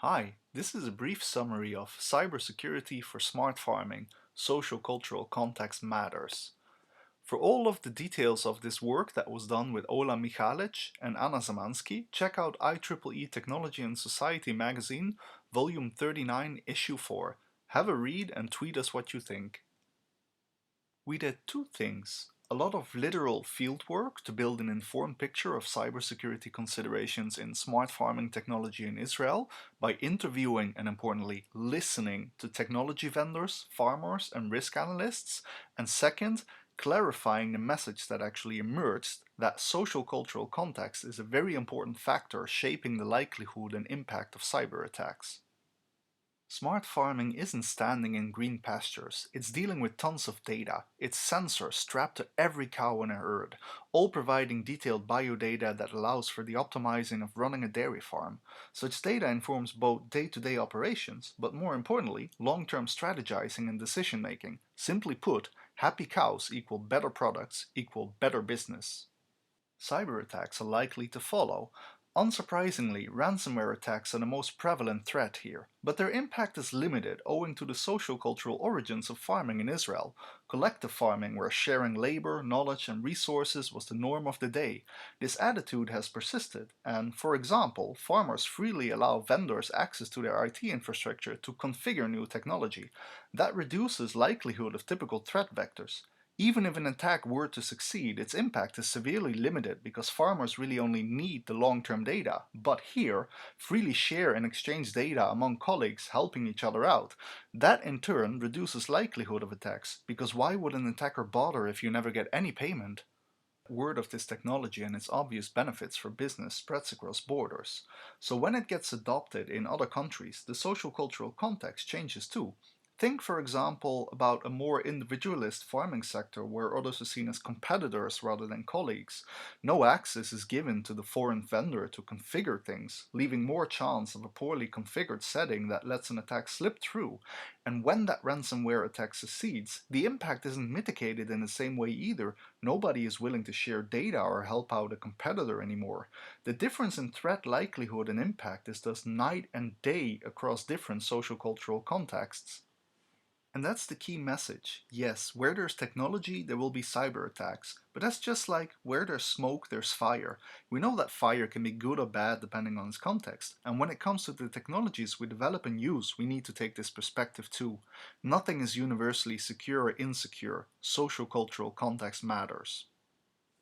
Hi, this is a brief summary of Cybersecurity for Smart Farming, Socio-Cultural Context Matters. For all of the details of this work that was done with Ola Michalec and Zamansky, check out IEEE Technology and Society magazine, volume 39, issue 4. Have a read and tweet us what you think. We did two things. A lot of literal fieldwork to build an informed picture of cybersecurity considerations in smart farming technology in Israel by interviewing and importantly listening to technology vendors, farmers and risk analysts. And second, clarifying the message that actually emerged that social cultural context is a very important factor shaping the likelihood and impact of cyber attacks. Smart farming isn't standing in green pastures, it's dealing with tons of data. It's sensors strapped to every cow in a herd, all providing detailed biodata that allows for the optimizing of running a dairy farm. Such data informs both day-to-day operations, but more importantly, long-term strategizing and decision-making. Simply put, happy cows equal better products equal better business. Cyber attacks are likely to follow. Unsurprisingly, ransomware attacks are the most prevalent threat here, but their impact is limited owing to the social-cultural origins of farming in Israel. Collective farming, where sharing labor, knowledge and resources was the norm of the day. This attitude has persisted, and, for example, farmers freely allow vendors access to their IT infrastructure to configure new technology. That reduces likelihood of typical threat vectors. Even if an attack were to succeed, its impact is severely limited because farmers really only need the long-term data. But here, freely share and exchange data among colleagues helping each other out. That in turn reduces likelihood of attacks, because why would an attacker bother if you never get any payment? Word of this technology and its obvious benefits for business spreads across borders. So when it gets adopted in other countries, the social cultural context changes too. Think, for example, about a more individualist farming sector where others are seen as competitors rather than colleagues. No access is given to the foreign vendor to configure things, leaving more chance of a poorly configured setting that lets an attack slip through. And when that ransomware attack succeeds, the impact isn't mitigated in the same way either. Nobody is willing to share data or help out a competitor anymore. The difference in threat likelihood and impact is thus night and day across different social-cultural contexts. And that's the key message. Yes, where there's technology, there will be cyber attacks. But that's just like where there's smoke, there's fire. We know that fire can be good or bad depending on its context. And when it comes to the technologies we develop and use, we need to take this perspective too. Nothing is universally secure or insecure. Social cultural context matters.